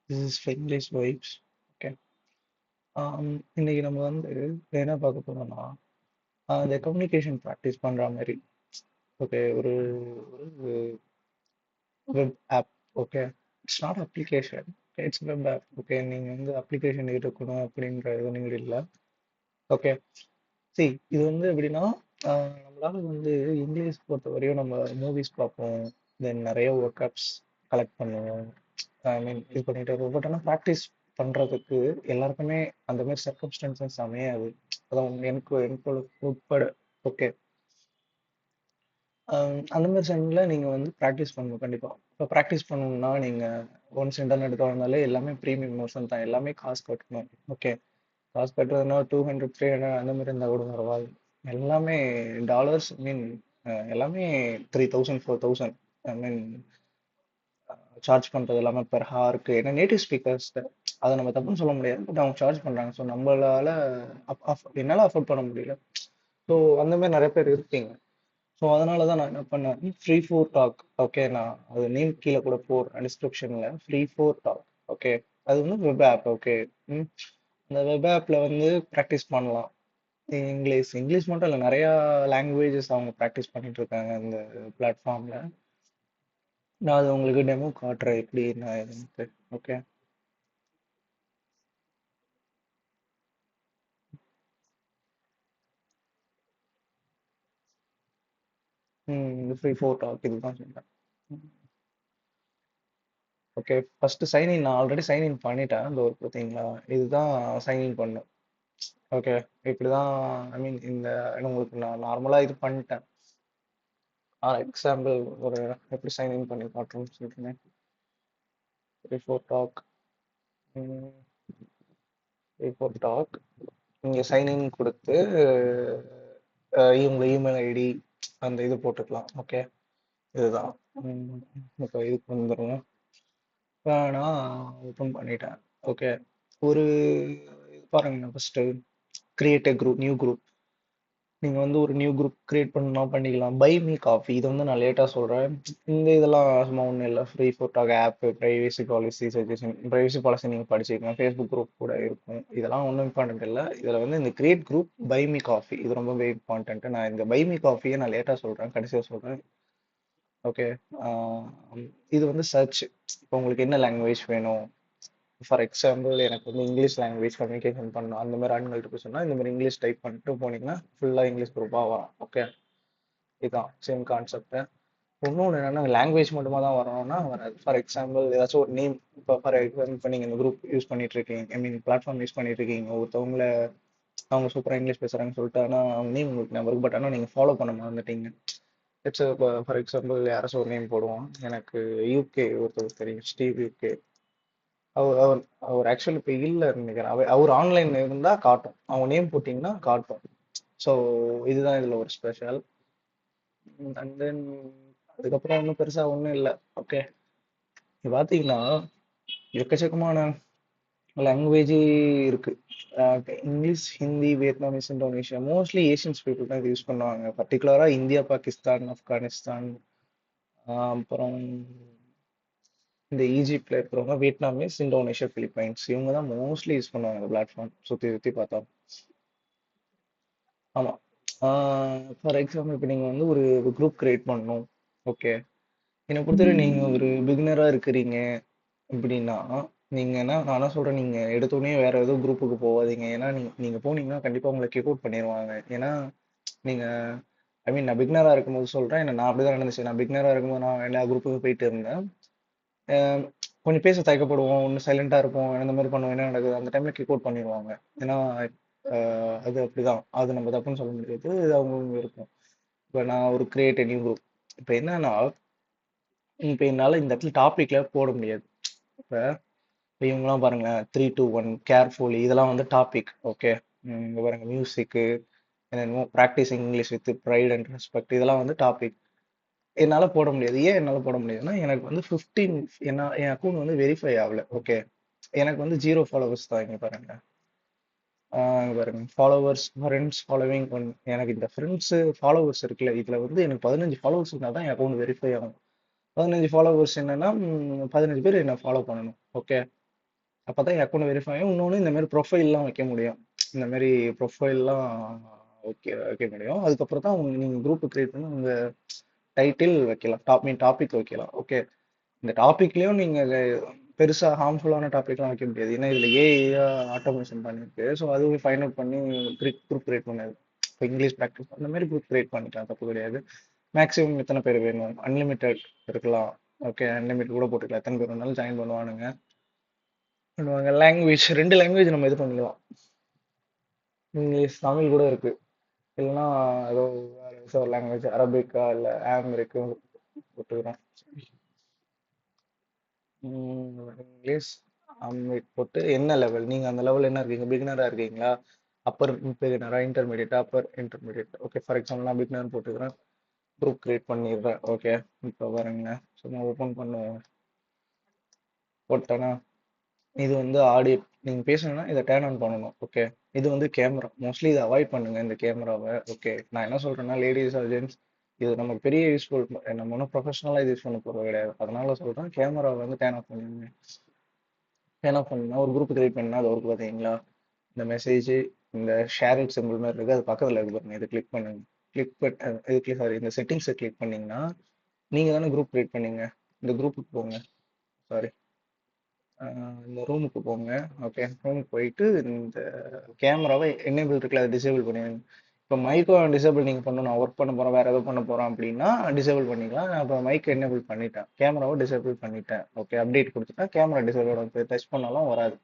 This is English vibes. Okay. இன்னைக்கு நம்ம வந்து என்ன பார்க்க போறோம்னா, இந்த கம்யூனிகேஷன் ப்ராக்டிஸ் பண்ற மாதிரி. ஓகே. ஒரு ஒரு web app. Okay. It's not application. It's web app. Okay. நீங்க வந்து அப்ளிகேஷன் இருக்கணும் அப்படின்ற இது நீங்கள் இல்லை. ஓகே. சரி, இது வந்து எப்படின்னா, நம்மளால வந்து இங்கிலீஷ் பொறுத்த வரையும் நம்ம மூவிஸ் பார்ப்போம், தென் நிறைய ஒர்க் அப்ஸ் கலெக்ட் பண்ணுவோம். ஐ மீன் இது பண்ணிட்டு இருப்போம். பட் ஆனால் ப்ராக்டிஸ் பண்ணுறதுக்கு எல்லாருக்குமே அந்த மாதிரி சர்க்கம்ஸ்டன்சஸ் அமையாது. அதான் எனக்கு உட்பட. ஓகே. அந்த மாதிரி டைமில் நீங்கள் வந்து ப்ராக்டிஸ் பண்ணணும் கண்டிப்பாக. இப்போ ப்ராக்டிஸ் பண்ணணும்னா நீங்கள் ஒன்ஸ் இன்டர்நெட் திறந்தாலே எல்லாமே ப்ரீமியம் மோஷன் தான், எல்லாமே காசு கட்டணும். ஓகே. காசு கட்டுறதுனா 200 300 அந்த மாதிரி இருந்தால் கூட பரவாயில்ல. எல்லாமே டாலர்ஸ். மீன் எல்லாமே 3000 4000. ஐ மீன் சார்ஜ் பண்ணுறது எல்லாமே பெர் ஹாருக்கு. ஏன்னா நேட்டிவ் ஸ்பீக்கர்ஸ் அதை நம்ம தப்புன்னு சொல்ல முடியாது. பட் அவங்க சார்ஜ் பண்ணுறாங்க. ஸோ நம்மளால என்னால் அஃபோர்ட் பண்ண முடியல. ஸோ அந்த மாதிரி நிறைய பேர் இருப்பீங்க. ஸோ அதனால தான் நான் என்ன பண்ணேன், ஃப்ரீ ஃபோர் டாக். ஓகே. நான் அது நேம் கீழே கூட டிஸ்கிரிப்ஷனில் ஃப்ரீ ஃபோர் டாக். ஓகே. அது வந்து வெப் ஆப். ஓகே. அந்த வெப் ஆப்பில் வந்து ப்ராக்டிஸ் பண்ணலாம். இங்கிலீஷ் இங்கிலீஷ் மட்டும் இல்லை, நிறையா லாங்குவேஜஸ் அவங்க ப்ராக்டிஸ் பண்ணிட்டு இருக்காங்க இந்த பிளாட்ஃபார்மில். நான் அது உங்களுக்கு டெமோ காட்டுறேன் எப்படி நான் இதுன்ட்டு. ஓகே. இந்த ஃப்ரீ ஃபோர் டாக் இதுதான் சொல்றேன். ஓகே. ஃபர்ஸ்ட் சைன்இன் நான் ஆல்ரெடி சைன்இன் பண்ணிட்டேன். இந்த ஒரு பார்த்தீங்களா, இதுதான் சைன்இன் பண்ணும். ஓகே. இப்படிதான். ஐ மீன் உங்களுக்கு நான் நார்மலாக இது பண்ணிட்டேன். எக்ஸாம்பிள் ஒரு எப்படி சைன்இன் பண்ணி காட்டுறோம்னு சொல்லிட்டுனேன். Free for talk. Free for talk. இங்கே சைன்இன் கொடுத்து இவங்க இமெயில் ஐடி அந்த இது போட்டுக்கலாம். ஓகே. இதுதான். இப்போ இதுக்கு வந்துடும். இப்போ நான் ஓப்பன் பண்ணிட்டேன். ஓகே. ஒரு இது பாருங்க, first create a group, new group. நீங்கள் வந்து ஒரு நியூ குரூப் கிரியேட் பண்ணணும் பண்ணிக்கலாம். பை மீ காஃபி இது வந்து நான் லேட்டாக சொல்கிறேன். இந்த இதெல்லாம் சும்மா ஒன்றும் இல்லை. Free for talk app, privacy policy suggestion, privacy policy நீங்கள் படிச்சுக்கோங்க. ஃபேஸ்புக் குரூப் கூட இருக்கும். இதெல்லாம் ஒன்றும் இம்பார்ட்டன்ட் இல்லை. இதில் வந்து இந்த create group by me coffee இது ரொம்பவே இம்பார்ட்டன்ட். நான் இந்த பை மீ காஃபியை நான் லேட்டாக சொல்கிறேன், கடைசியாக சொல்கிறேன். ஓகே. இது வந்து சர்ச். இப்போ உங்களுக்கு என்ன லாங்குவேஜ் வேணும். ஃபார் எக்ஸாம்பிள் எனக்கு வந்து இங்கிலீஷ் லாங்குவேஜ் கம்யூனிகேஷன் பண்ணணும் அந்த மாதிரி ஆண்கள்கிட்ட போய் சொன்னால் இந்த மாதிரி இங்கிலீஷ் டைப் பண்ணிட்டு போனீங்கன்னா ஃபுல்லாக இங்கிலீஷ் குரூப்பாக வரும். ஓகே. இதுதான் சேம் கான்செப்ட். இன்னொன்று என்னன்னா, லாங்குவேஜ் மட்டுமா தான் வரணும்னா வராது. ஃபார் எக்ஸாம்பிள் ஏதாச்சும் ஒரு நேம். ஃபார் எக்ஸாம்பிள் இப்போ நீங்கள் இந்த குரூப் யூஸ் பண்ணிட்டு இருக்கீங்க, ஐ மீன் பிளாட்ஃபார்ம் யூஸ் பண்ணிட்டு இருக்கீங்க. ஒருத்தவங்கள அவங்க சூப்பராக இங்கிலீஷ் பேசுகிறாங்கன்னு சொல்லிட்டு, ஆனால் அவங்க நேம் உங்களுக்கு ஞாபகம், பட் ஆனால் நீங்கள் ஃபாலோ பண்ண மறந்துட்டீங்க. இட்ஸ் ஃபார் எக்ஸாம்பிள் யாராச்சும் ஒரு நேம் போடுவோம். எனக்கு யூகே ஒருத்தர் தெரியும், ஸ்டீவ் யூகே. அவர் அவர் அவர் ஆக்சுவலி இப்போ இல்லை நினைக்கிறேன். அவர் ஆன்லைனில் இருந்தால் காட்டும், அவங்க நேம் போட்டிங்கன்னா காட்டும். ஸோ இதுதான் இதில் ஒரு ஸ்பெஷல். அண்ட் தென் அதுக்கப்புறம் ஒன்றும் பெருசாக ஒன்றும் இல்லை. ஓகே. இது பார்த்தீங்கன்னா எக்கச்சக்கமான லாங்குவேஜ் இருக்கு. English, Hindi, Vietnamese, Indonesia. Mostly Asians people தான் இது யூஸ் பண்ணுவாங்க. பர்டிகுலராக இந்தியா, பாகிஸ்தான், ஆப்கானிஸ்தான், அப்புறம் இந்த ஈஜிப்ட்ல இருக்கிறவங்க, வியட்நாமீஸ், இந்தோனேஷியா, பிலிப்பைன்ஸ், இவங்க தான் மோஸ்ட்லி யூஸ் பண்ணுவாங்க இந்த பிளாட்ஃபார்ம். சுற்றி சுற்றி பார்த்தா. ஆமாம். ஃபார் எக்ஸாம்பிள் இப்போ நீங்கள் வந்து ஒரு குரூப் கிரியேட் பண்ணணும். ஓகே. என்னை பொறுத்தவரை நீங்கள் ஒரு பிகினராக இருக்கிறீங்க இப்படின்னா, நீங்கள் என்ன நான் என்ன சொல்கிறேன், நீங்கள் எடுத்தோடனே வேறு ஏதோ குரூப்புக்கு போகாதீங்க. ஏன்னா நீங்கள் போனீங்கன்னா கண்டிப்பாக உங்களை கிக் அவுட் பண்ணிடுவாங்க. ஏன்னா நீங்கள் ஐ மீன் நான் பிகினராக இருக்கும்போது சொல்கிறேன், என்ன நான் அப்படி தான் நடந்துச்சு. நான் பிகினராக இருக்கும்போது நான் எல்லா குரூப்புக்கும் போயிட்டு இருந்தேன். அஹ் கொஞ்சம் பேச தயக்கப்படுவோம், ஒன்று சைலண்டாக இருப்போம், இந்த மாதிரி பண்ணுவோம். என்ன நடக்குது அந்த டைமில் கிக் அவுட் பண்ணிடுவாங்க. ஏன்னா அது அப்படிதான். அது நம்ம தப்புன்னு சொல்ல முடியாது, இது அவங்கவுங்க இருக்கும். இப்போ நான் ஒரு கிரியேட் நியூ குரூப். இப்போ என்னன்னா, இப்போ என்னால் இந்த இடத்துல டாப்பிக்கில் போட முடியாது. இப்போ இவங்கலாம் பாருங்க, 3 2 1 கேர்ஃபுல்லி இதெல்லாம் வந்து டாபிக். ஓகே. இங்கே பாருங்க, மியூசிக்கு, என்னென்னமோ practising English with fried and respect இதெல்லாம் வந்து டாபிக். என்னால் போட முடியாது. ஏன் என்னால் போட முடியாதுன்னா, எனக்கு வந்து 15 என் அக்கௌண்ட் வந்து வெரிஃபை ஆகல. ஓகே. எனக்கு வந்து 0 ஃபாலோவர்ஸ் தான். இங்கே பாருங்க. இங்க பாருங்க, ஃபாலோவர்ஸ், ஃப்ரெண்ட்ஸ், ஃபாலோவிங் ஒன். எனக்கு இந்த ஃப்ரெண்ட்ஸு ஃபாலோவர்ஸ் இருக்குல்ல, இதில் வந்து எனக்கு 15 ஃபாலோவர்ஸ் இருந்தால் தான் என் அக்கௌண்ட் வெரிஃபை ஆகும். 15 ஃபாலோவர்ஸ் என்னன்னா 15 பேர் என்ன ஃபாலோ பண்ணணும். ஓகே, அப்பதான் என் அக்கௌண்ட் வெரிஃபை ஆகும். இன்னொன்று இந்த மாதிரி ப்ரொஃபைல்லாம் வைக்க முடியும். இந்த மாதிரி ப்ரொஃபைல்லாம் வைக்க முடியும். அதுக்கப்புறம் தான் நீங்கள் குரூப் கிரியேட் பண்ணி உங்கள் டைட்டில் வைக்கலாம், டாபிக் வைக்கலாம். ஓகே, இந்த டாபிக்லயும் நீங்கள் பெருசாக ஹார்ம்ஃபுல்லான டாபிக்லாம் வைக்க முடியாது. ஏன்னா இதில் ஏஐயா ஆட்டோமேஷன் பண்ணிருக்கு. ஸோ அதுவும் ஃபைண்ட் அவுட் பண்ணி குரூப் கிரியேட் பண்ணாது. இப்போ இங்கிலீஷ் ப்ராக்டிஸ் அந்த மாதிரி குரூப் கிரியேட் பண்ணிக்கலாம், தப்பு கிடையாது. மேக்ஸிமம் எத்தனை பேர் வேணும், அன்லிமிட்டெட் இருக்கலாம். ஓகே, அன்லிமிட்டட் கூட போட்டுக்கலாம், எத்தனை பேர் வேணாலும் ஜாயின் பண்ணுவானுங்க. லாங்குவேஜ் 2 லாங்குவேஜ் நம்ம இது பண்ணிக்கலாம். இங்கிலீஷ், தமிழ் கூட இருக்கு. இல்லைன்னா ஏதோ வேற ஏதோ ஒரு லாங்குவேஜ், அரபிக்கா இல்லை ஆமரிக்கு போட்டுக்கிறோம். இங்கிலீஷ் அம்ரிக் போட்டு என்ன லெவல், நீங்கள் அந்த லெவல் என்ன இருக்கீங்க, பிகினராக இருக்கீங்களா, அப்பர் பிகினரா, இன்டர்மீடியட்டா, upper intermediate. Okay, for example நான் பிகினர் போட்டுக்கிறேன், குரூப் கிரியேட் பண்ணிடுறேன். ஓகே, இப்போ பாருங்க, சும்மா ஓப்பன் பண்ணுவேன், போட்டேன்னா இது வந்து ஆடியோ. நீங்கள் பேசணும்னா இதை டேர்ன் ஆன் பண்ணணும். ஓகே, இது வந்து கேமரா, மோஸ்ட்லி இதை அவாய்ட் பண்ணுங்க இந்த கேமராவை. ஓகே, நான் என்ன சொல்கிறேன்னா லேடிஸ் ஆர் ஜென்ட்ஸ் இது நமக்கு பெரிய யூஸ்ஃபுல். நம்ம ஒன்றும் ப்ரொஃபஷனலாக இது யூஸ் பண்ண போகிறது கிடையாது. அதனால சொல்கிறேன் கேமராவை வந்து டேர்ன் ஆஃப் பண்ணுங்க. டேர்ன் ஆஃப் பண்ணா ஒரு குரூப் கிரியேட் பண்ணால் அது ஒர்க் பார்த்தீங்களா, இந்த மெசேஜ், இந்த ஷேரிங் சிம்பிள் மாதிரி இருக்குது, அது பக்கத்தில் இருக்கு பாருங்க, இதை கிளிக் பண்ணுங்க. கிளிக் பண்ண இது சாரி, இந்த செட்டிங்ஸை கிளிக் பண்ணிங்கன்னா நீங்கள் தானே குரூப் கிரியேட் பண்ணீங்க, இந்த குரூப்புக்கு போங்க. சாரி, இந்த ரூமுக்கு போங்க. ஓகே, ரூமுக்கு போயிட்டு இந்த கேமராவை எனேபிள் இருக்குல்ல, அதை டிசேபிள் பண்ணிடுங்க. இப்போ மைக்கும் டிசேபிள் நீங்கள் பண்ணணும், நான் ஒர்க் பண்ண போகிறேன், வேறு எதுவும் பண்ண போகிறோம் அப்படின்னா டிசேபிள் பண்ணிக்கலாம். நான் இப்போ மைக் எனேபிள் பண்ணிட்டேன், கேமராவை டிசேபிள் பண்ணிட்டேன். ஓகே, அப்டேட் கொடுத்துட்டா கேமரா டிசேபிள், டச் பண்ணாலும் வராது.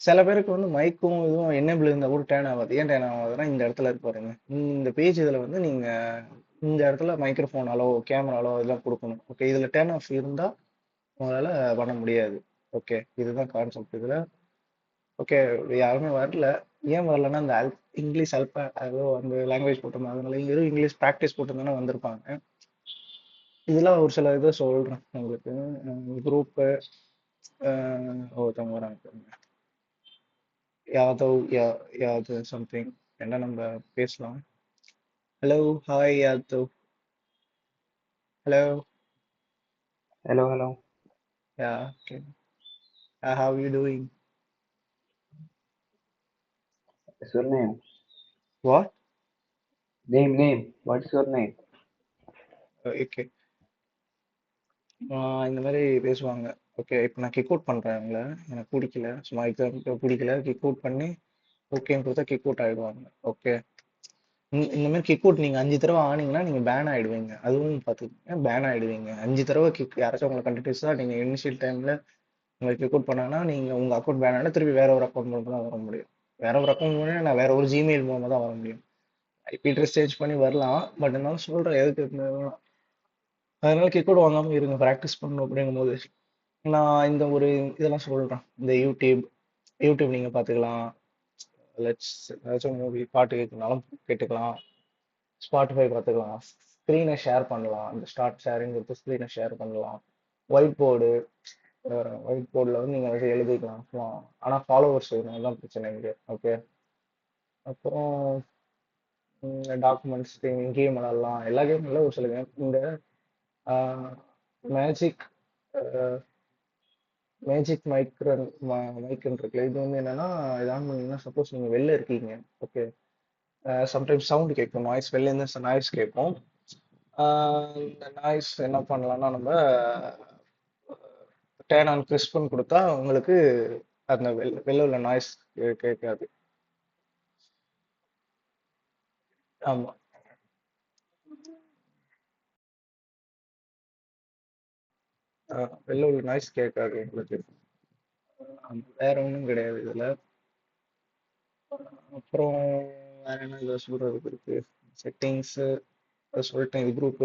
சில பேருக்கு வந்து மைக்கும் இதுவும் என்னபிள் இருந்தால் கூட டேர்ன் ஆகாது. ஏன் டேர்ன் ஆகாதுன்னா இந்த இடத்துல இருக்கு பாருங்க, இந்த பேஜ் இதில் வந்து நீங்கள் இந்த இடத்துல மைக்ரோஃபோனாலோ கேமராலோ இதெல்லாம் கொடுக்கணும். ஓகே, இதில் டேர்ன் ஆஃப் இருந்தால் உங்களால் பண்ண முடியாது. ஓகே, இதுதான் கான்செப்ட் இதில். ஓகே, யாருமே வரல. ஏன் வரலன்னா இந்த இங்கிலீஷ் அல்பா ஏதோ அந்த லாங்குவேஜ் போட்டிருந்தாங்க, அதனால வெறும் இங்கிலீஷ் ப்ராக்டிஸ் போட்டிருந்தானே வந்திருப்பாங்க. இதெல்லாம் ஒரு சில இதை சொல்கிறேன் உங்களுக்கு. குரூப்பு ஒருத்தவங்க வராங்க, யாதவ் யாதவ் சம்திங், என்ன நம்ம பேசலாம். Hello, hi Yadav. Hello. Hello, hello. Yeah, okay. How you doing? What's your name? What? Name. What's your name? Okay, இந்த மாதிரி பேசுவாங்க. ஓகே, இப்போ நான் கிக் அவுட் பண்ணுறேன் அவங்கள, எனக்கு பிடிக்கல, சும்மா எக்ஸாம்பிள் பிடிக்கல, கிக் அவுட் பண்ணி ஓகேன்னு கொடுத்தா கிக் அவுட் ஆகிடுவாங்க. ஓகே, இந்த மாதிரி கிக் அவுட் நீங்கள் 5 தடவை ஆனீங்கன்னா நீங்கள் பேன் ஆகிடுவீங்க. அதுவும் பார்த்துக்கோங்க, பேன் ஆகிடுவீங்க 5 தடவை. யாராச்சும் உங்களை கண்டினியூஸாக நீங்கள் இனிஷியல் டைமில் உங்களை கிக் அவுட் பண்ணாங்கன்னா நீங்கள் உங்கள் அக்கௌண்ட் பேன் ஆனால் திருப்பி வேற ஒரு அக்கௌண்ட் மூலமாக தான் வர முடியும். வேற ஒரு அக்கௌண்ட் மூலம் நான் வேற ஒரு ஜிமெயில் மூலமாக தான் வர முடியும். ஐபி அட்ரஸ் சேஞ்ச் பண்ணி வரலாம், பட் இருந்தாலும் சொல்கிறேன் எதுக்கு அதனால கிக் அவுட் வாங்காமல் இருங்க, ப்ராக்டிஸ் பண்ணணும். அப்படிங்கும்போது நான் இந்த ஒரு இதெல்லாம் சொல்கிறேன். இந்த யூடியூப் நீங்கள் பார்த்துக்கலாம், ஏதாச்சும் மூவி பாட்டு கேட்கணுனாலும் கேட்டுக்கலாம், ஸ்பாட்டிஃபை பார்த்துக்கலாம், ஸ்க்ரீனை ஷேர் பண்ணலாம். இந்த ஸ்டார்ட் ஷேரிங் கொடுத்து ஸ்க்ரீனை ஷேர் பண்ணலாம். ஒயிட் போர்டு, ஒயிட் போர்டில் வந்து நீங்கள் அதை எழுதிக்கலாம். ஆனால் ஃபாலோவர்ஸ் வேணும், அதுதான் பிரச்சனை இங்கே. ஓகே, அப்புறம் டாக்குமெண்ட்ஸ் கேம் விளாடலாம், எல்லா கேமும் இல்லை, ஒரு சில கேம். இந்த மேஜிக் மேஜிக் மைக்ன்னு இருக்குல்ல, இது வந்து என்னன்னா இது ஆன் பண்ணீங்கன்னா சப்போஸ் நீங்கள் வெளில இருக்கீங்க. ஓகே, சம்டைம்ஸ் சவுண்டு கேட்கும், நாய்ஸ், வெளிலேருந்து நாய்ஸ் கேட்கும். இந்த நாய்ஸ் என்ன பண்ணலாம்னா நம்ம டேர்ன் ஆன் கிறிஸ்பன் கொடுத்தா உங்களுக்கு அந்த வெளில உள்ள நாய்ஸ் கேட்காது. ஆமாம், வெளில உள்ள நாய்ஸ் கேட்காது உங்களுக்கு. வேற ஒன்றும் கிடையாது இதில். அப்புறம் வேற என்ன இதில் சொல்கிறதுக்கு இருக்கு, செட்டிங்ஸு சொல்லிட்டேன். இது குரூப்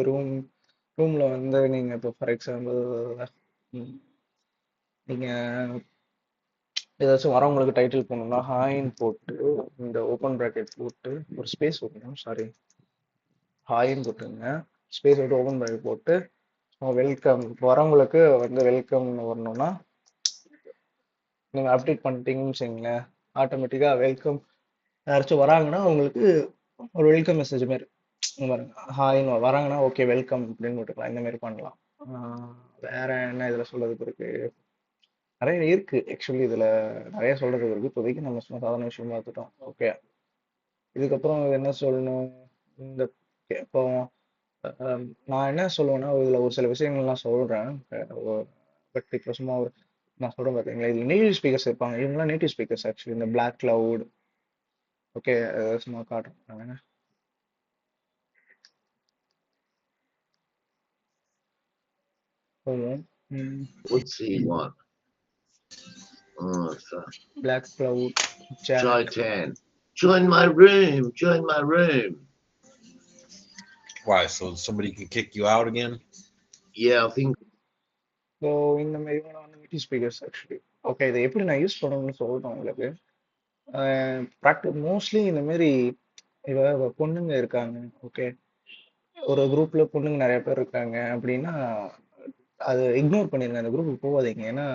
ரூமில் வந்து நீங்கள் இப்போ ஃபார் எக்ஸாம்பிள் நீங்கள் ஏதாச்சும் வரவங்களுக்கு டைட்டில் போடணும்னா ஹாய்ன்னு போட்டு இந்த ஓப்பன் ப்ராக்கெட் போட்டு ஒரு ஸ்பேஸ் வைக்கணும், சாரி, ஹாய்ன்னு போட்டுங்க, ஸ்பேஸ் விட்டு ஓப்பன் ப்ராக்கெட் போட்டு வெல்கம், வரவங்களுக்கு வந்து வெல்கம்னு வரணும்னா நீங்கள் அப்டேட் பண்ணிட்டீங்கன்னு வச்சுங்களேன், ஆட்டோமேட்டிக்காக வெல்கம். யாராச்சும் வராங்கன்னா அவங்களுக்கு ஒரு வெல்கம் மெசேஜ் மாரி பாருங்க, ஹாய்ன்னு வராங்கன்னா ஓகே வெல்கம் அப்படின்னு போட்டுக்கலாம். இந்த மாதிரி பண்ணலாம். வேற என்ன இதுல சொல்றதுக்கு இருக்கு? நிறைய இருக்கு ஆக்சுவலி இதுல. நிறைய சொல்றதுக்கு இருக்கு. இப்போதைக்கு நம்ம சும்மா சாதாரண விஷயம் பார்த்துட்டோம். ஓகே, இதுக்கப்புறம் என்ன சொல்லணும்? இந்த இப்போ நான் என்ன சொல்லுவேன்னா, இதுல ஒரு சில விஷயங்கள் நான் சொல்றேன். பட் இப்போ சும்மா ஒரு நான் சொல்றேன் பாத்தீங்களா, இதுல நேட்டிவ் ஸ்பீக்கர்ஸ் இருப்பாங்க. இவங்கலாம் நேட்டிவ் ஸ்பீக்கர்ஸ் ஆக்சுவலி இந்த பிளாக் கிளவுட். ஓகே, சும்மா காட்டுறேன். போவோம். What's he want? Oh, so black cloud try jack. 10. Join my room. Join my room. Why? So somebody can kick you out again? Yeah, I think. So இந்த மாதிரி இவங்கலாம் வந்து native speakers actually. Okay, இதை எப்படி நான் use பண்ணணும்னு சொல்றேன் உங்களுக்கு. மோஸ்ட்லி இந்த மாதிரி இவ பொண்ணுங்க இருக்காங்க. ஓகே, ஒரு குரூப்ல பொண்ணுங்க நிறைய பேர் இருக்காங்க அப்படின்னா அது இக்னோர் பண்ணிருங்க. அந்த குரூப்புக்கு போகாதீங்க. ஏன்னா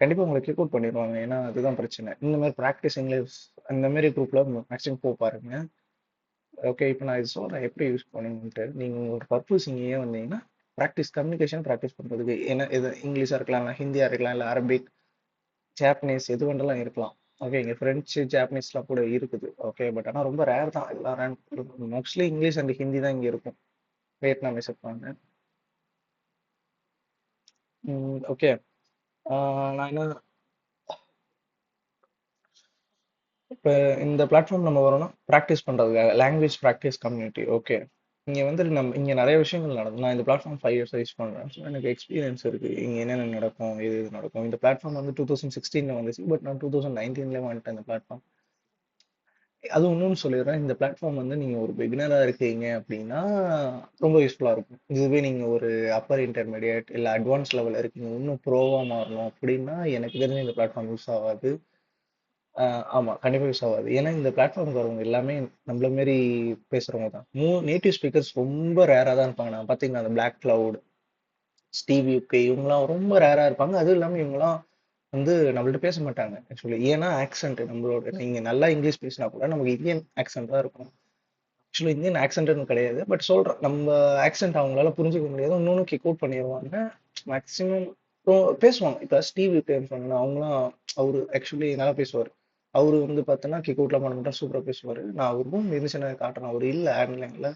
கண்டிப்பா உங்களை கிக் அவுட் பண்ணிடுவாங்க. ஏன்னா அதுதான் பிரச்சனை. இந்த மாதிரி ப்ராக்டிஸ் இங்கிலீஷ் அந்த மாதிரி குரூப்ல மேக்ஸிமம் போக பாருங்க. ஓகே, இப்போ நான் இது சொல்றேன் எப்படி யூஸ் பண்ணணும்ட்டு. நீங்க உங்களோட பர்பஸ் இங்கே ஏன் வந்தீங்கன்னா ப்ராக்டிஸ், கம்யூனிகேஷன் ப்ராக்டிஸ் பண்றதுக்கு. ஏன்னா இது இங்கிலீஷா இருக்கலாம், இல்லை ஹிந்தியா இருக்கலாம், இல்லை அரபிக், ஜாப்பனீஸ் எது வேண்டாலும் இருக்கலாம். ஓகே, இங்க பிரெஞ்சு ஜாப்பனீஸ்லாம் கூட இருக்குது. ஓகே, பட் ஆனால் ரொம்ப ரேர் தான். எல்லாம் மோஸ்ட்லி இங்கிலீஷ் அண்ட் ஹிந்தி தான் இங்க இருக்கும். வியட்நாமீஸ் இருப்பாங்க. ஓகே, நான் என்ன இப்போ இந்த பிளாட்ஃபார்ம் நம்ம வரோம்னா ப்ராக்டிஸ் பண்ணுறதுக்காக, லாங்குவேஜ் ப்ராக்டிஸ் கம்யூனிட்டி. ஓகே, இங்கே வந்து நம்ம இங்கே நிறைய விஷயங்கள் நடக்கும். நான் இந்த பிளாட்ஃபார்ம் 5 இயர்ஸ் யூஸ் பண்ணுறேன். ஸோ எனக்கு எக்ஸ்பீரியன்ஸ் இருக்குது இங்கே என்னென்ன நடக்கும், இது நடக்கும். இந்த பிளாட்ஃபார்ம் வந்து 2016 வந்துச்சு. பட் நான் 2019 வந்துட்டேன் இந்த பிளாட்ஃபார்ம். அது இன்னொன்று சொல்லிடுறேன், இந்த பிளாட்ஃபார்ம் வந்து நீங்கள் ஒரு பிகினராக இருக்கீங்க அப்படின்னா ரொம்ப யூஸ்ஃபுல்லாக இருக்கும். இதுவே நீங்கள் ஒரு அப்பர் இன்டர்மீடியட் இல்லை அட்வான்ஸ் லெவலில் இருக்கீங்க, இன்னும் ப்ரோவாக மாறணும் அப்படின்னா எனக்கு தெரிஞ்ச இந்த பிளாட்ஃபார்ம் யூஸ் ஆகாது. ஆமா, கண்டிப்பா யூஸ் ஆகாது. ஏன்னா இந்த பிளாட்ஃபார்ம்க்கு வரவங்க எல்லாமே நம்மள மாரி பேசுறவங்க தான். நேட்டிவ் ஸ்பீக்கர்ஸ் ரொம்ப ரேரா தான் இருப்பாங்க. நான் பாத்தீங்கன்னா அந்த பிளாக் கிளவுட், ஸ்டீவ் யூகே இவங்கலாம் ரொம்ப ரேரா இருப்பாங்க. அதுவும் இல்லாம இவங்கலாம் வந்து நம்மள்ட்ட பேச மாட்டாங்க ஆக்சுவலி. ஏன்னா ஆக்சென்ட் நம்மளோட, நீங்க நல்லா இங்கிலீஷ் பேசினா கூட நமக்கு இந்தியன் ஆக்சென்ட் தான் இருக்கும். ஆக்சுவலி இந்தியன் ஆக்சென்ட்னு கிடையாது. பட் சொல்றேன், நம்ம ஆக்சென்ட் அவங்களால புரிஞ்சுக்க முடியாது. இன்னொன்னு கிக் அவுட் பண்ணிடுவாங்க மேக்ஸிமம். பேசுவாங்க. இப்போ ஸ்டீவ் யூகேன்னு சொன்னா அவங்களாம், அவரு ஆக்சுவலி நல்லா பேசுவார். அவரு வந்து பார்த்தோன்னா கிக் அவுட்லாம் பண்ண மாட்டார், சூப்பராக பேசுவார். நான் ஒரு ரூம் இருந்துச்சுன்னா காட்டுறேன். அவர் இல்லை ஆன்லைனில்.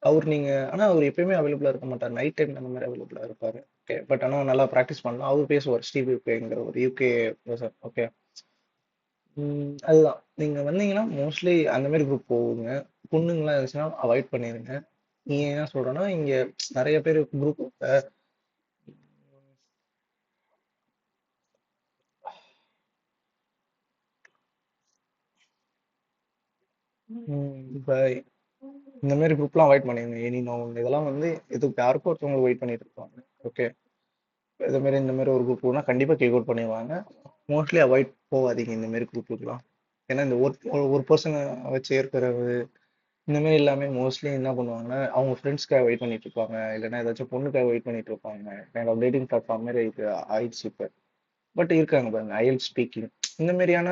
அவர் நீங்க ஆனா அவர் எப்பயுமே அவைலபிளா இருக்க மாட்டார். நைட் டைம் அந்த மாதிரி அவைலபிளா இருப்பாரு. ஓகே, பட் ஆனா நல்லா ப்ராக்டிஸ் பண்ணலாம். அவர் பேசுவார், ஸ்டீவ் யூகேங்கிற ஒரு யூகே பர்சன். ஓகே, அதுதான். நீங்க வந்தீங்கன்னா மோஸ்ட்லி அந்த மாதிரி குரூப் போகுங்க. பொண்ணுங்களாம் இருந்துச்சுன்னா அவாய்ட் பண்ணிருங்க. நீ என்ன சொல்றேன்னா இங்க நிறைய பேர் குரூப். இப்ப இந்த மாதிரி குரூப்லாம் அவாய்ட் பண்ணிருங்க. எனி நோ இதெல்லாம் வந்து இதுக்கு யாருக்கும் ஒருத்தவங்களுக்கு வெயிட் பண்ணிட்டு இருப்பாங்க. ஓகே, இதே மாதிரி இந்த மாதிரி ஒரு குரூப்னா கண்டிப்பா கிக் அவுட் பண்ணிடுவாங்க. மோஸ்ட்லி அவாய்ட் போகாதீங்க இந்த மாதிரி குரூப்புக்குலாம். ஏன்னா இந்த ஒரு பர்சனை வச்சு இருக்கிறது இந்த மாதிரி எல்லாமே மோஸ்ட்லி என்ன பண்ணுவாங்கன்னா அவங்க ஃப்ரெண்ட்ஸ்க்காக வெயிட் பண்ணிட்டு இருப்பாங்க, இல்லைன்னா ஏதாச்சும் பொண்ணுக்காக வெயிட் பண்ணிட்டு இருப்பாங்க. கைண்ட் ஆஃப் டேட்டிங் பிளாட்ஃபார்ம் மாதிரி இது ஆயிடுச்சு இப்போ. பட் இருக்காங்க பாருங்க, ஐஎல் ஸ்பீக்கிங் இந்த மாதிரியான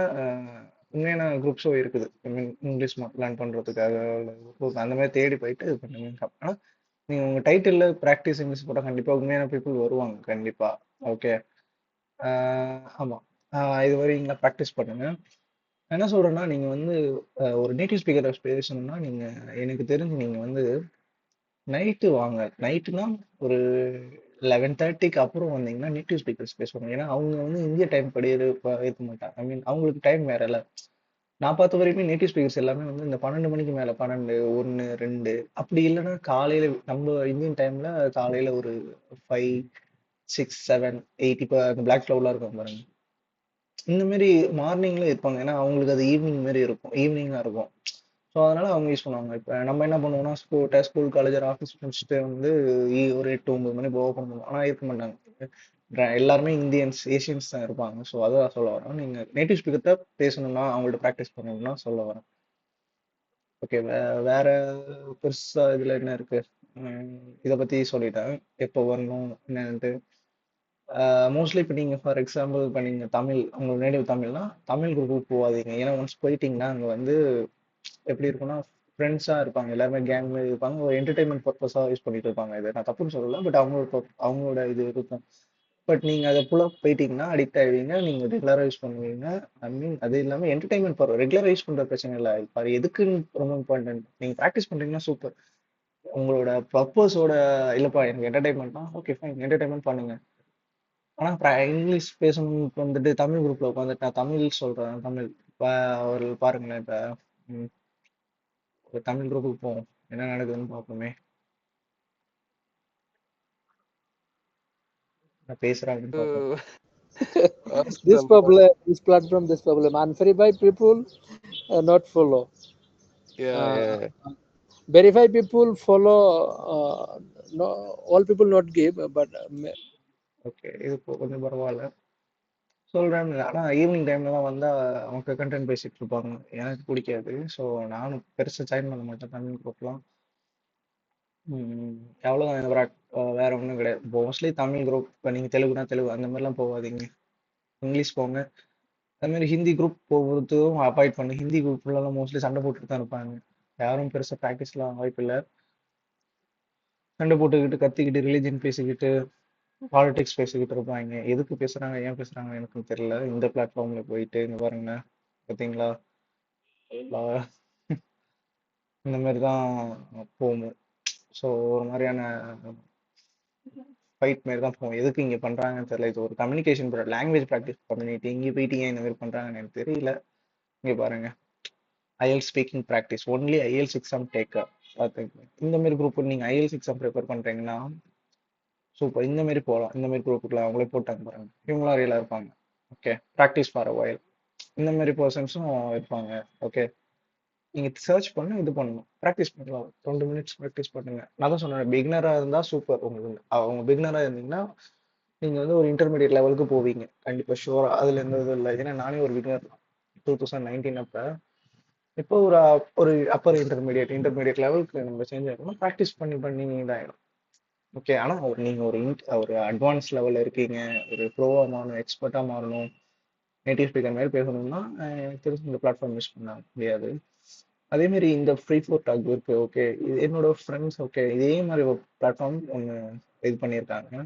உண்மையான குரூப்ஸும் இருக்குது. ஐ மீன் இங்கிலீஷ் லேர்ன் பண்ணுறதுக்காக அந்த மாதிரி தேடி போயிட்டு இது பண்ணுங்க. ஆனால் நீங்கள் உங்கள் டைட்டிலில் ப்ராக்டிஸ் இங்கிலீஷ் போட்டால் கண்டிப்பாக உண்மையான பீப்புள் வருவாங்க கண்டிப்பாக. ஓகே, ஆமாம், இது வரைக்கும் ப்ராக்டிஸ் பண்ணுங்க. நான் என்ன சொல்கிறேன்னா நீங்கள் வந்து ஒரு நேட்டிவ் ஸ்பீக்கர் பேசணும்னா நீங்கள், எனக்கு தெரிஞ்சு நீங்கள் வந்து நைட்டு வாங்க. நைட்டுனா ஒரு 11:30க்கு அப்புறம் வந்தீங்கன்னா நேட்டிவ் ஸ்பீக்கர்ஸ் பேசுவாங்க. ஏன்னா அவங்க வந்து இந்திய டைம் படி இருக்க மாட்டாங்க. ஐ மீன் அவங்களுக்கு டைம் வேற இல்ல. நான் பார்த்த வரைக்குமே நேட்டிவ் ஸ்பீக்கர்ஸ் எல்லாமே வந்து இந்த 12 மணிக்கு மேல 12, 1, 2 அப்படி இல்லைன்னா காலையில நம்ம இந்தியன் டைம்ல காலையில ஒரு 5, 6, 7, 8 இப்போ அந்த பிளாக் கிளவுட்லாம் இருக்கும் பாருங்க. இந்த மாதிரி மார்னிங்ல இருப்பாங்க. ஏன்னா அவங்களுக்கு அது ஈவினிங் மாதிரி இருக்கும், ஈவினிங்கா இருக்கும். ஸோ அதனால அவங்க யூஸ் பண்ணுவாங்க. இப்போ நம்ம என்ன பண்ணுவோம்னா ஸ்கூல் காலேஜ் ஆஃபீஸ் முடிச்சுட்டு வந்து ஒரு 8, 9 மணி போக பண்ணுவோம். ஆனால் இருக்க மாட்டாங்க. எல்லாருமே இந்தியன்ஸ், ஏஷியன்ஸ் தான் இருப்பாங்க. ஸோ அதான் சொல்ல வரேன். நீங்க நேட்டிவ் ஸ்பீக்கர்கிட்ட பேசணும்னா அவங்கள்ட்ட ப்ராக்டிஸ் பண்ணணும்னா சொல்ல வரேன். ஓகே, வேற பெருசா இதுல என்ன இருக்கு? இதை பத்தி சொல்லிட்டேன், எப்போ வரணும் என்னன்ட்டு. மோஸ்ட்லி இப்போ நீங்கள் ஃபார் எக்ஸாம்பிள் இப்போ நீங்கள் தமிழ், உங்களுக்கு நேட்டிவ் தமிழ்னா தமிழ் குரூப்புக்கு போகாதீங்க. ஏன்னா ஒன்ஸ் போயிட்டீங்கன்னா அங்கே வந்து எப்படி இருக்குன்னா ஃப்ரெண்ட்ஸாக இருப்பாங்க, எல்லாருமே கேங் மாதிரி இருப்பாங்க, ஒரு என்டர்டைன்மெண்ட் பர்பஸாக யூஸ் பண்ணிட்டு இருப்பாங்க. இது நான் தப்புன்னு சொல்லல, பட் அவங்களோட இது இருக்கும். பட் நீங்கள் அதை ஃபுல்லாக போயிட்டீங்கன்னா அடிக்ட் ஆகிடுவீங்க, நீங்கள் ரெகுலராக யூஸ் பண்ணுவீங்க. ஐ மீன் அது இல்லாமல் என்டர்டைன்மெண்ட் பரவாயில்ல, ரெகுலராக யூஸ் பண்ணுற பிரச்சனை இல்லை. அது எதுக்குன்னு ரொம்ப இம்பார்ட்டன்ட். நீங்கள் ப்ராக்டிஸ் பண்ணுறீங்கன்னா சூப்பர். உங்களோட பர்பஸோட இல்லைப்பா எனக்கு என்டர்டைன்மெண்ட்னா ஓகே ஃபைன், என்டர்டைன்மெண்ட் பண்ணுங்க. ஆனால் இங்கிலீஷ் பேசணும்னு வந்துட்டு தமிழ் குரூப்பில் உட்காந்துட்டு நான் தமிழ் சொல்கிறேன். தமிழ் இப்போ ஒரு பாருங்களேன், இப்போ ஒரு தமிழ் குரூப்புக்கு போவோம், என்ன நடக்குதுன்னு பார்ப்போமே. நான் பேசுகிறாங்கன்னு பார்ப்போம். This platform, this problem. Unverified people not follow. Yeah. Verified people follow. No, all people not give, but okay, இது கொஞ்சம் பரவாயில்ல சொல்கிறேன். ஆனால் ஈவினிங் டைம்லலாம் வந்தால் அவங்க கண்டென்ட் பேசிகிட்டு இருப்பாங்க, எனக்கு பிடிக்காது. ஸோ நானும் பெருசாக ஜாயின் பண்ண மாட்டேன் தமிழ் குரூப்லாம். எவ்வளோதான் இந்த வேற ஒன்றும் கிடையாது. Mostly Tamil group. இப்போ நீங்கள் தெலுங்குனா தெலுங்கு அந்த மாதிரிலாம் போகாதீங்க, இங்கிலீஷ் போங்க. அது மாதிரி ஹிந்தி குரூப் போகிறதும் அவாய்ட் பண்ணு. ஹிந்தி குரூப்லாம் மோஸ்ட்லி சண்டை போட்டுட்டு தான் இருப்பாங்க, யாரும் பெருசாக ப்ராக்டிஸ்லாம் வாய்ப்பு இல்லை. சண்டை போட்டுக்கிட்டு கத்திக்கிட்டு ரிலீஜன் பேசிக்கிட்டு பாலிடிக்ஸ் பேசிக்கிட்டு இருப்பாங்க. எதுக்கு பேசுறாங்க, ஏன் பேசுறாங்க எனக்கு தெரியல. இந்த பிளாட்ஃபார்ம்ல போயிட்டு இங்க பாருங்க, பார்த்தீங்களா, இந்த மாதிரி தான் போகும். ஸோ ஒரு மாதிரியான ஃபைட் மாதிரி தான் போகும். எதுக்கு இங்கே பண்ணுறாங்கன்னு தெரியல. இது ஒரு கம்யூனிகேஷன் லாங்குவேஜ் ப்ராக்டிஸ் பண்ணிட்டு இங்கே போயிட்டு ஏன் இந்த மாதிரி பண்ணுறாங்கன்னு எனக்கு தெரியல. இங்கே பாருங்க, ஐஎல் speaking practice only IELTS exam taker பார்த்துங்க. இந்த மாதிரி குரூப் நீங்கள் ஐஎல்ஸ் எக்ஸாம் ப்ரிப்பேர் பண்ணுறீங்கன்னா சூப்பர், இந்த மாதிரி போகலாம். இந்த மாதிரி குரூப்புக்குள்ள அவங்களே போட்டாங்க பாருங்க, இவங்களாம் ரியலாக இருப்பாங்க. Okay, practice for a while இந்த மாதிரி பர்சன்ஸும் இருப்பாங்க. ஓகே, நீங்கள் சர்ச் பண்ணி இது பண்ணணும், ப்ராக்டிஸ் பண்ணலாம். 20 மினிட்ஸ் ப்ராக்டிஸ் பண்ணுங்க. நான் தான் சொன்னேன், பிகினராக இருந்தால் சூப்பர். உங்களுக்கு அவங்க பிகினராக இருந்தீங்கன்னா நீங்கள் வந்து ஒரு இன்டர்மீடியட் லெவலுக்கு போவீங்க கண்டிப்பாக, ஷூராக. அதில் எந்த இதுவும் இல்லை. ஏன்னா நானே ஒரு பிகினர் 2019 அப்போ. இப்போ ஒரு அப்பர் இன்டர்மீடியட் லெவலுக்கு நம்ம சேஞ்ச் ஆகணும். ப்ராக்டிஸ் பண்ணி பண்ணி இதாகிடும். ஓகே, ஆனால் நீங்கள் ஒரு அட்வான்ஸ் லெவலில் இருக்கீங்க, ஒரு ப்ரோவாக மாறணும், எக்ஸ்பர்ட்டாக மாறணும், நேட்டிவ் ஸ்பீக்கர் மாதிரி பேசணும்னா எனக்கு தெரிஞ்சு இந்த பிளாட்ஃபார்ம் யூஸ் பண்ண முடியாது. அதேமாரி இந்த ஃப்ரீ ஃபோர் டாக் இருக்கு. ஓகே, இது என்னோட ஃப்ரெண்ட்ஸ் ஓகே இதே மாதிரி ஒரு பிளாட்ஃபார்ம் ஒன்று இது பண்ணியிருக்காங்க.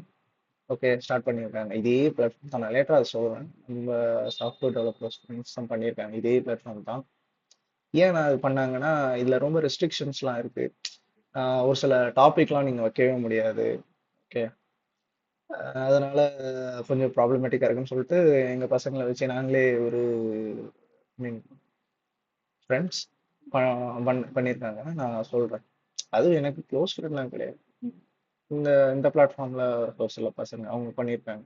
ஓகே, ஸ்டார்ட் பண்ணியிருக்காங்க. இதே பிளாட்ஃபார்ம் தான், நான் லேட்டராக அதை சொல்கிறேன். நம்ம சாஃப்ட்வேர் டெவலப்பர்ஸ் ஃப்ரெண்ட்ஸ் தான் பண்ணியிருக்காங்க, இதே பிளாட்ஃபார்ம் தான். ஏன் நான் இது பண்ணாங்கன்னா, இதில் ரொம்ப ரெஸ்ட்ரிக்ஷன்ஸ்லாம் இருக்குது. ஒரு சில டாபிக்லாம் நீங்கள் வைக்கவே முடியாது. ஓகே, அதனால கொஞ்சம் ப்ராப்ளமேட்டிக்காக இருக்குன்னு சொல்லிட்டு எங்கள் பசங்களை வச்சு நாங்களே ஒரு மீன் ஃப்ரெண்ட்ஸ் பண்ணியிருக்காங்க. நான் சொல்கிறேன், அது எனக்கு க்ளோஸ் ஃப்ரெண்ட்லாம் கிடையாது. இந்த இந்த பிளாட்ஃபார்மில் ஒரு சில பசங்க அவங்க பண்ணியிருக்காங்க.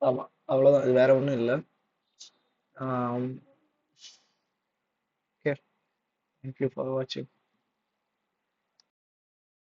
ஆமாம், அவ்வளோதான், இது வேற ஒன்றும் இல்லை. ஓகே, தேங்க்யூ ஃபார் வாட்சிங்.